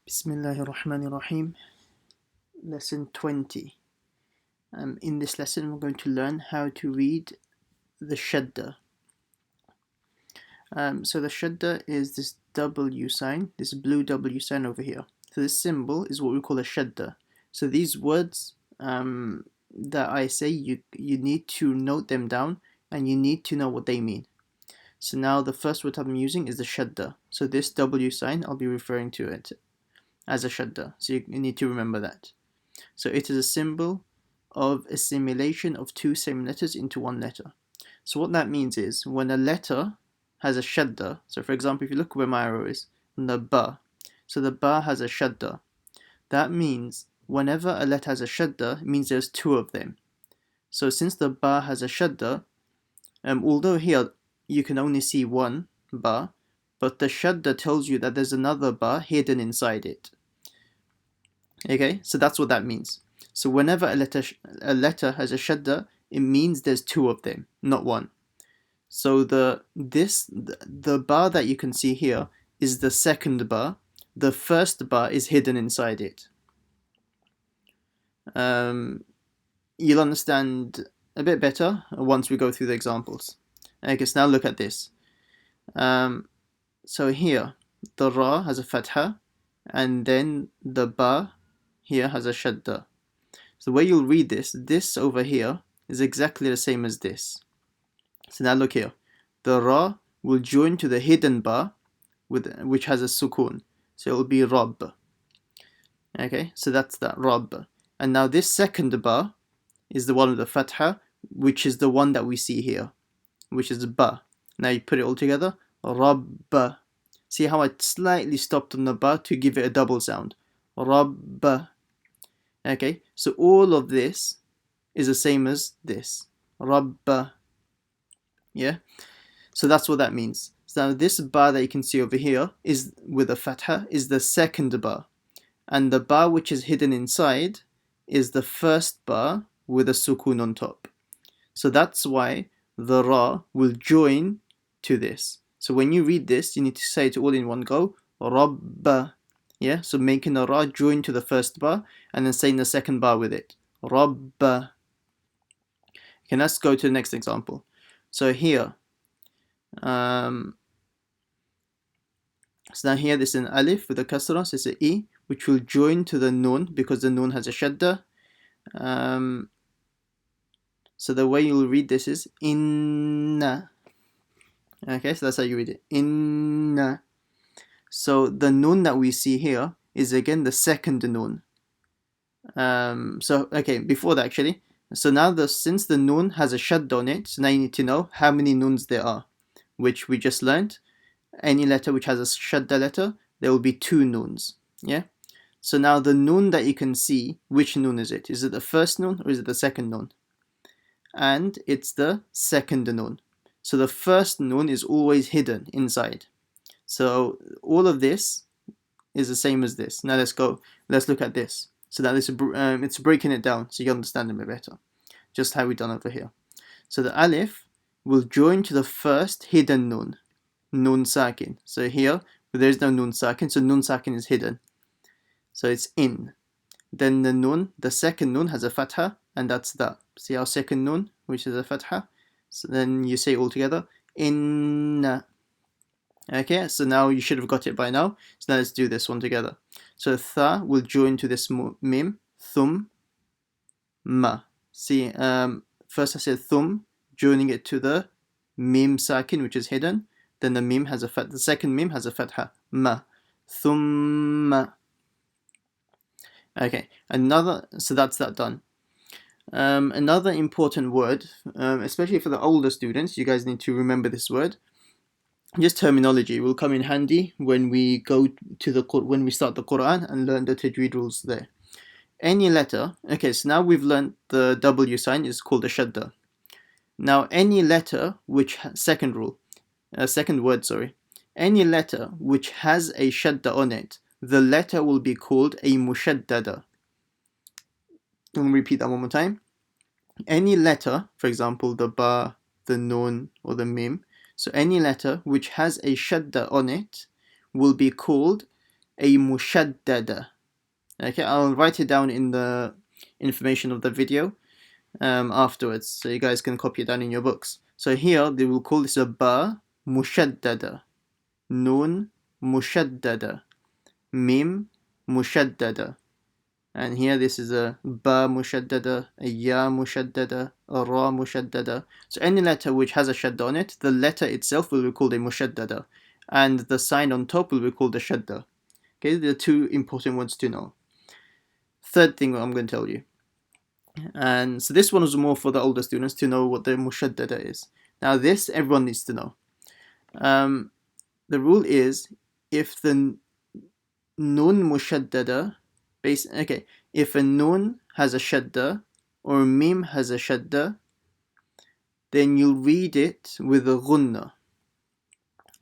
Bismillahirrahmanirrahim. Lesson 20. In this lesson, we're going to learn how to read the shaddah. So the shaddah is this W sign, this blue W sign over here. So this symbol is what we call a shaddah. So these words that I say, you need to note them down and you need to know what they mean. So now the first word I'm using is the shaddah. So this W sign, I'll be referring to it as a shaddah. So you need to remember that. So it is a symbol of assimilation of two same letters into one letter. So what that means is when a letter has a shaddah, so for example, if you look where my arrow is, on the ba, so the ba has a shaddah. That means whenever a letter has a shaddah, it means there's two of them. So since the ba has a shaddah, although here you can only see one ba, but the shaddah tells you that there's another ba hidden inside it. Okay, so that's what that means. So whenever a letter has a shaddah, it means there's two of them, not one. So the ba that you can see here is the second ba. The first ba is hidden inside it. You'll understand a bit better once we go through the examples. Okay, so now look at this. So here, the ra has a fatha, and then the ba here has a shadda. So the way you'll read this over here is exactly the same as this. So now look here. The ra will join to the hidden ba, which has a sukun. So it will be rabb. Okay, so that's that, rabb. And now this second ba is the one with the fatha, which is the one that we see here, which is ba. Now you put it all together, rabb. See how I slightly stopped on the ba to give it a double sound. Rabb. Okay, so all of this is the same as this. Rabba. Yeah? So that's what that means. So now this ba that you can see over here is with a fatha is the second ba. And the ba which is hidden inside is the first ba with a sukun on top. So that's why the ra will join to this. So when you read this, you need to say it all in one go. Rabba. Yeah, so making a ra join to the first ba and then saying the second ba with it. Rabba. Okay, let's go to the next example. So here, so now here this is an alif with a kasra, so it's an e, which will join to the nun because the nun has a shadda. So the way you'll read this is inna. Okay, so that's how you read it. Inna. So the nun that we see here is again the second nun. So okay, before that actually. So now since the nun has a shadda on it, so now you need to know how many nuns there are, which we just learned. Any letter which has a shadda letter, there will be two nuns. Yeah. So now the nun that you can see, which nun is it? Is it the first nun or is it the second nun? And it's the second nun. So the first nun is always hidden inside. So all of this is the same as this. Now let's go. Let's look at this. So that it's breaking it down so you understand a bit better. Just how we done over here. So the alif will join to the first hidden nun, nun sakin. So here there is no nun sakin, so nun sakin is hidden. So it's in. Then the second nun has a fatha, and that's that. See our second nun, which is a fatha. So then you say all together, inna. Okay, so now you should have got it by now. So now let's do this one together. So tha will join to this mim, thum, ma. See, first I said thum, joining it to the mim sakin, which is hidden. Then the mim has the second mim has a fatha, ma, thumma. Okay, so that's that done. Another important word, especially for the older students, you guys need to remember this word. Just terminology will come in handy when we go to when we start the Quran and learn the tajweed rules there. Any letter, okay, so now we've learned the W sign is called a shadda. Now any letter which second word, any letter which has a shadda on it, the letter will be called a Mushaddada. Let me repeat that one more time. Any letter, for example, the ba, the nun, or the mim, so any letter which has a shadda on it will be called a mushaddada. Okay, I'll write it down in the information of the video afterwards, so you guys can copy it down in your books. So here they will call this a ba mushaddada, nun mushaddada, mim mushaddada, and here this is a ba mushaddada, a ya mushaddada, a ra mushaddada. So any letter which has a shadda on it, the letter itself will be called a mushaddada, and the sign on top will be called a shadda. Okay, there are two important ones to know. Third thing I'm going to tell you, and so this one is more for the older students to know what the mushaddada is. Now this everyone needs to know. The rule is if the nun mushaddada, if a nun has a shadda or a mim has a shadda, then you'll read it with a ghunnah.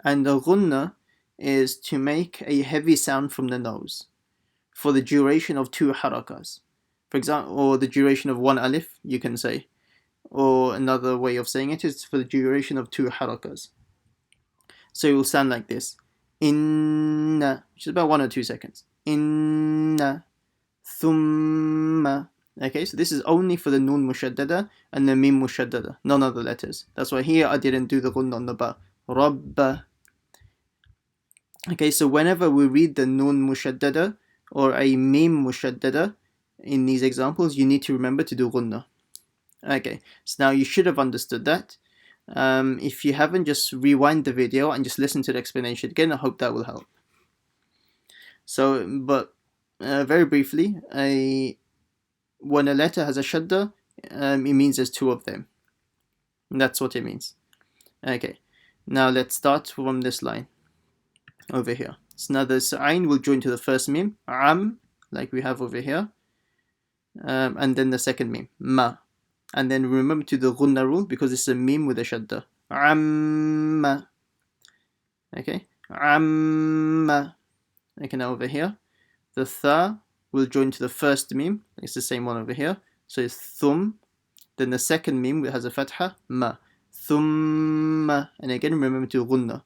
And the ghunnah is to make a heavy sound from the nose for the duration of 2 harakas. For example, or the duration of 1 alif, you can say. Or another way of saying it is for the duration of 2 harakas. So it will sound like this. Inna, which is about 1 or 2 seconds. Inna, thumma. Okay, so this is only for the nun mushaddada and the mim mushaddada, none other letters. That's why here I didn't do the ghunna on the ba. Rabba. Okay, so whenever we read the nun mushaddada or a mim mushaddada in these examples, you need to remember to do ghunna. Okay, so now you should have understood that. If you haven't, just rewind the video and just listen to the explanation again. I hope that will help. So, but very briefly, when a letter has a shadda, it means there's 2 of them. And that's what it means. Okay, now let's start from this line over here. So now the ayn will join to the first mim, am, like we have over here, and then the second mim, ma. And then remember to the ghunna rule because it's a mim with a shadda. Amma. Okay, amma. Okay, now over here, the tha will join to the first mim. It's the same one over here. So it's thum. Then the second mim has a fatha, ma. Thumma. And again, remember to ghunna.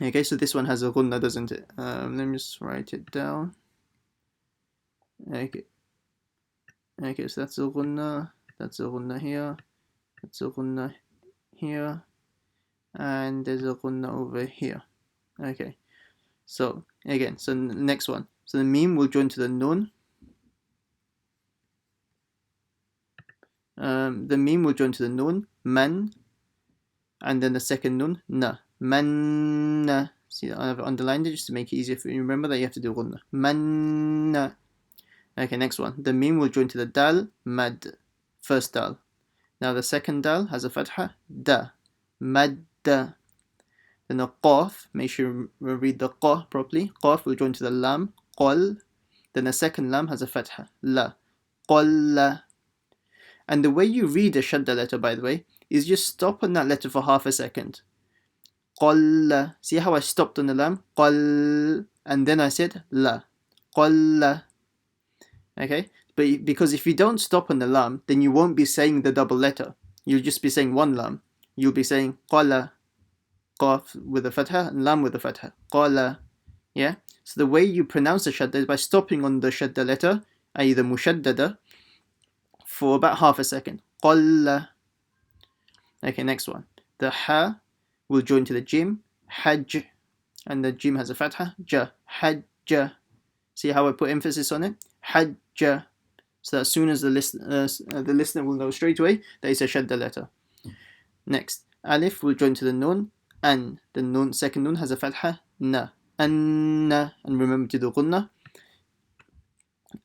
Okay, so this one has a ghunna, doesn't it? Let me just write it down. Okay, so that's a ghunna here, that's a ghunna here, and there's a ghunna over here. Okay, so again, so next one. So the mim will join to the nun. The mim will join to the nun, man, and then the second nun, na. Man. See, I've underlined it just to make it easier for you to remember that you have to do ghunna. Man. Okay, next one. The mim will join to the dal, mad. First dal. Now the second dal has a fatha, da. Madda. Then the qaf, make sure you read the qa properly. Qaf will join to the lam, qal. Then the second lam has a fatha, la. Qalla. And the way you read a shadda letter, by the way, is just stop on that letter for half a second. Qalla. See how I stopped on the lam? Qal. And then I said la. Qalla. Okay, but because if you don't stop on the lam, then you won't be saying the double letter. You'll just be saying one lam. You'll be saying qala, qaf with a fatha and lam with a fatha. Qala. Yeah. So the way you pronounce the shadda is by stopping on the shadda letter, i.e. the mushaddada, for about half a second. Qala. Okay, next one. The ha will join to the jim, hajj, and the jim has a fatha, ja, hajja. See how I put emphasis on it? Hajja. So as soon as the listener will know straight away that it's a shadda letter. Next, alif will join to the nun, and the nun, second nun has a fatha, na. Anna. And remember to do ghunna.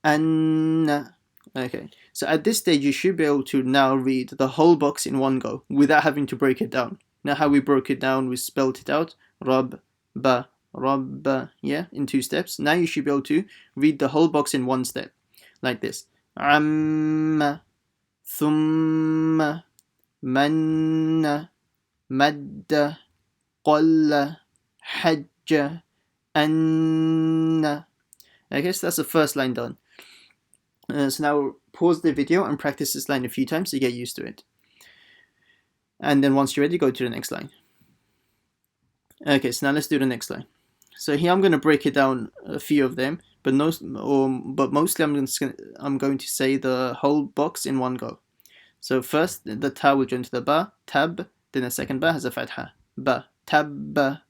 Anna. Okay, so at this stage you should be able to now read the whole box in one go without having to break it down. Now how we broke it down, we spelled it out, rab, ba, rabba, yeah, in 2 steps. Now you should be able to read the whole box in 1 step, like this. Amma, thumma, manna, madda, qalla, hajja, anna. Okay, so that's the first line done. So now pause the video and practice this line a few times to get used to it. And then once you're ready, go to the next line. Okay, so now let's do the next line. So here I'm going to break it down a few of them, but mostly I'm going to say the whole box in one go. So first the ta will join to the ba, tab, then the second ba has a fatha, ba, tab, ba.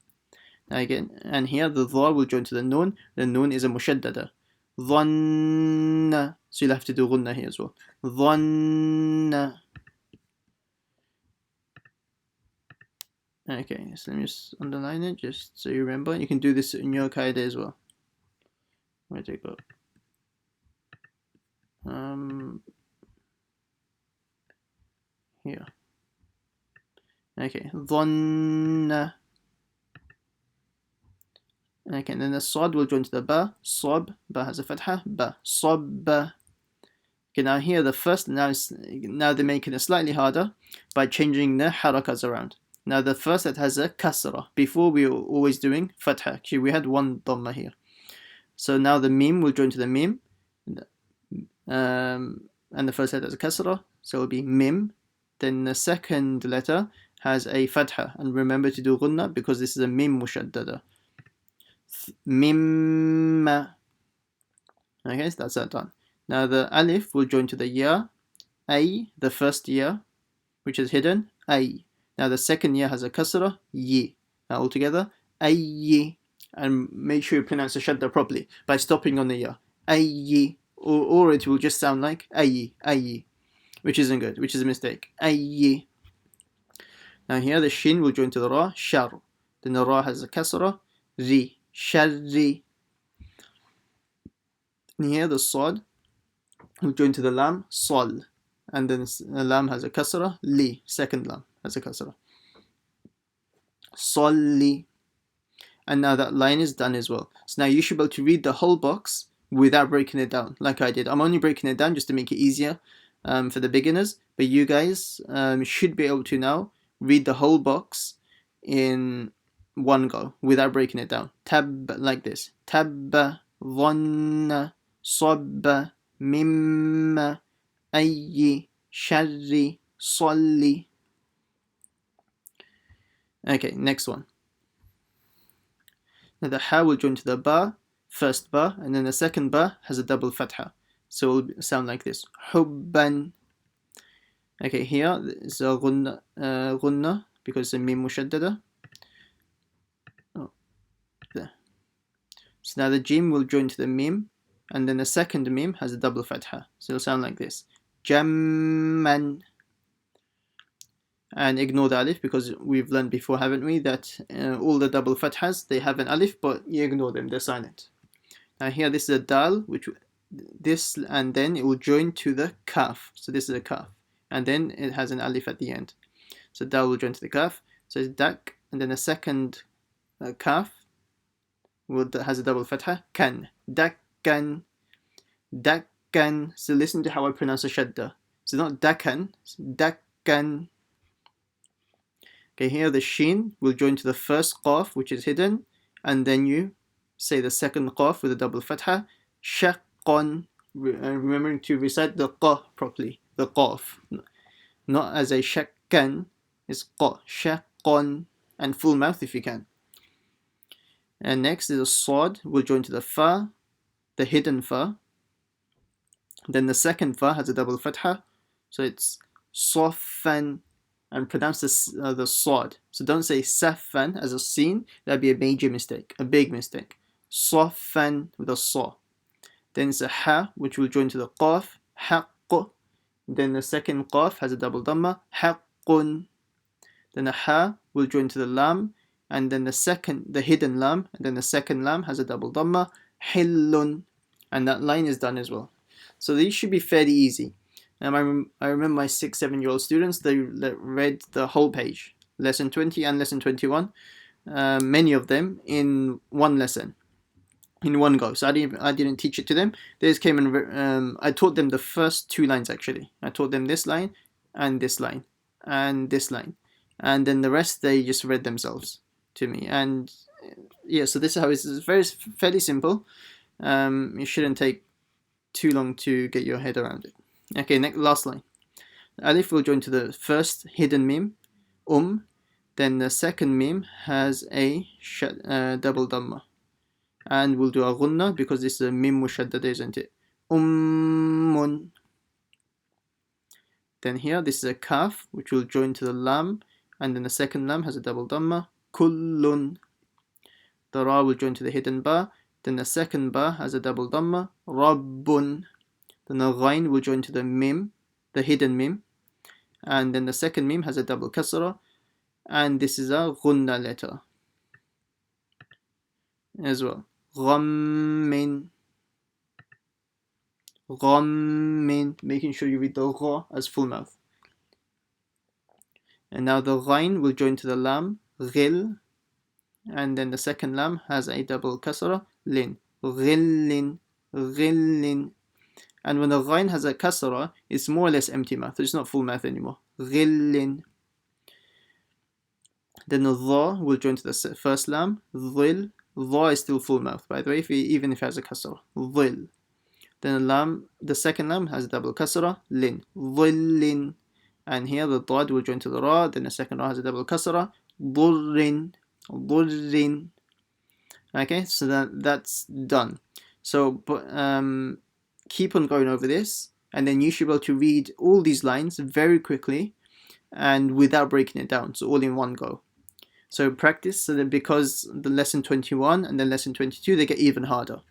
Again, and here the dha will join to the nun is a mushaddada, dhanna, so you'll have to do ghunna here as well, dhanna. Okay, so let me just underline it just so you remember. You can do this in your qaida as well. Where'd it go? Here. Okay, dhanna. Okay, and then the sad will join to the ba, sob, ba has a fatha, ba, sob. Okay, now here the first, now they're making it slightly harder by changing the harakas around. Now the first that has a kasra. Before we were always doing fatha. Actually, we had one dhamma here. So now the mim will join to the mim, and the first letter has a kasra, so it will be mim. Then the second letter has a fatha, and remember to do ghunna because this is a mim mushaddada. Mim. Okay, so that's that done. Now the alif will join to the ya, a, the first ya, which is hidden, a. Now the second ya has a kasra, yi. Now all together, ayyi. And make sure you pronounce the shadda properly by stopping on the ya. Ayyi. Or it will just sound like ayyi, ayyi. Which isn't good, which is a mistake. Ayyi. Now here the shin will join to the ra, shar. Then the ra has a kasra, ri, sharri. And here the sad will join to the lam, sol. And then the lam has a kasra, li. Second lam has a kasra. Solli. And now that line is done as well. So now you should be able to read the whole box without breaking it down like I did. I'm only breaking it down just to make it easier for the beginners. But you guys should be able to now read the whole box in one go without breaking it down. Tab, like this. Tabba, dhanna, sabba, mimma, ayyi, sharri, salli. Okay, next one. Now the ha will join to the ba, first ba, and then the second ba has a double fatha. So it will sound like this. Hubban. Okay, here is a ghunna because it's a mim mushaddada. Oh, there. So now the jim will join to the mim, and then the second mim has a double fatha. So it'll sound like this. Jamman. And ignore the alif because we've learned before, haven't we, that all the double fathas, they have an alif, but you ignore them, they're silent. Now here this is a dal, which this, and then it will join to the kaf. So this is a kaf, and then it has an alif at the end. So dal will join to the kaf. So it's dak, and then the second kaf has a double fatha, kan, dakkan, dakkan. So listen to how I pronounce the shadda. So not dakkan, it's dakkan. Okay, here the shin will join to the first qaf, which is hidden, and then you say the second qaf with a double fatha, shaqqan, remembering to recite the qa properly, the qaf, not as a shakkan, it's qa, shaqqan, and full mouth if you can. And next is a sad, will join to the fa, the hidden fa, then the second fa has a double fatha, so it's saffan. And pronounce the sad. So don't say safan as a sin. That'd be a major mistake, a big mistake. Safan with a sa. Then it's a ha, which will join to the qaf, haqq. Then the second qaf has a double dhamma, haqqun. Then a ha will join to the lam, and then the hidden lam, and then the second lam has a double dhamma, hillun. And that line is done as well. So these should be fairly easy. I remember my 6-7-year-old students, they read the whole page, lesson 20 and lesson 21, many of them in one lesson, in one go. So I didn't teach it to them. They just came and I taught them the first 2 lines actually. I taught them this line and this line and this line, and then the rest they just read themselves to me. And yeah, so this is how it's fairly simple. It shouldn't take too long to get your head around it. Okay, last line. Alif will join to the first hidden mim, then the second mim has a double dhamma. And we'll do a ghunnah because this is a mim mushaddada, isn't it? Ummun. Then here, this is a kaf, which will join to the lam, and then the second lam has a double dhamma. Kullun. The ra will join to the hidden ba, then the second ba has a double dhamma. Rabbun. Then the ghain will join to the mim, the hidden mim, and then the second mim has a double kasra, and this is a ghunna letter as well. Ghammin. Ghammin. Making sure you read the gha as full mouth. And now the ghain will join to the lam, ghil, and then the second lam has a double kasra, lin. Ghillin. Ghillin. And when the ghain has a kasra, it's more or less empty mouth. It's not full mouth anymore. Ghillin. Then the dha will join to the first lam, dhil. Dha is still full mouth, by the way, even if it has a kasra. Dhil. Then the second lam has a double kasra, lin. Dhillin. And here the dad will join to the ra, then the second ra has a double kasra, dhurrin. Dhurrin. Okay, so that's done. So keep on going over this, and then you should be able to read all these lines very quickly and without breaking it down, so all in one go. So practice, so that because the lesson 21 and then lesson 22, they get even harder.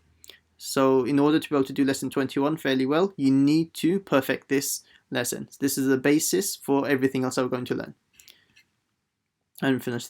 So in order to be able to do lesson 21 fairly well, you need to perfect this lesson. This is the basis for everything else we're going to learn. And finish.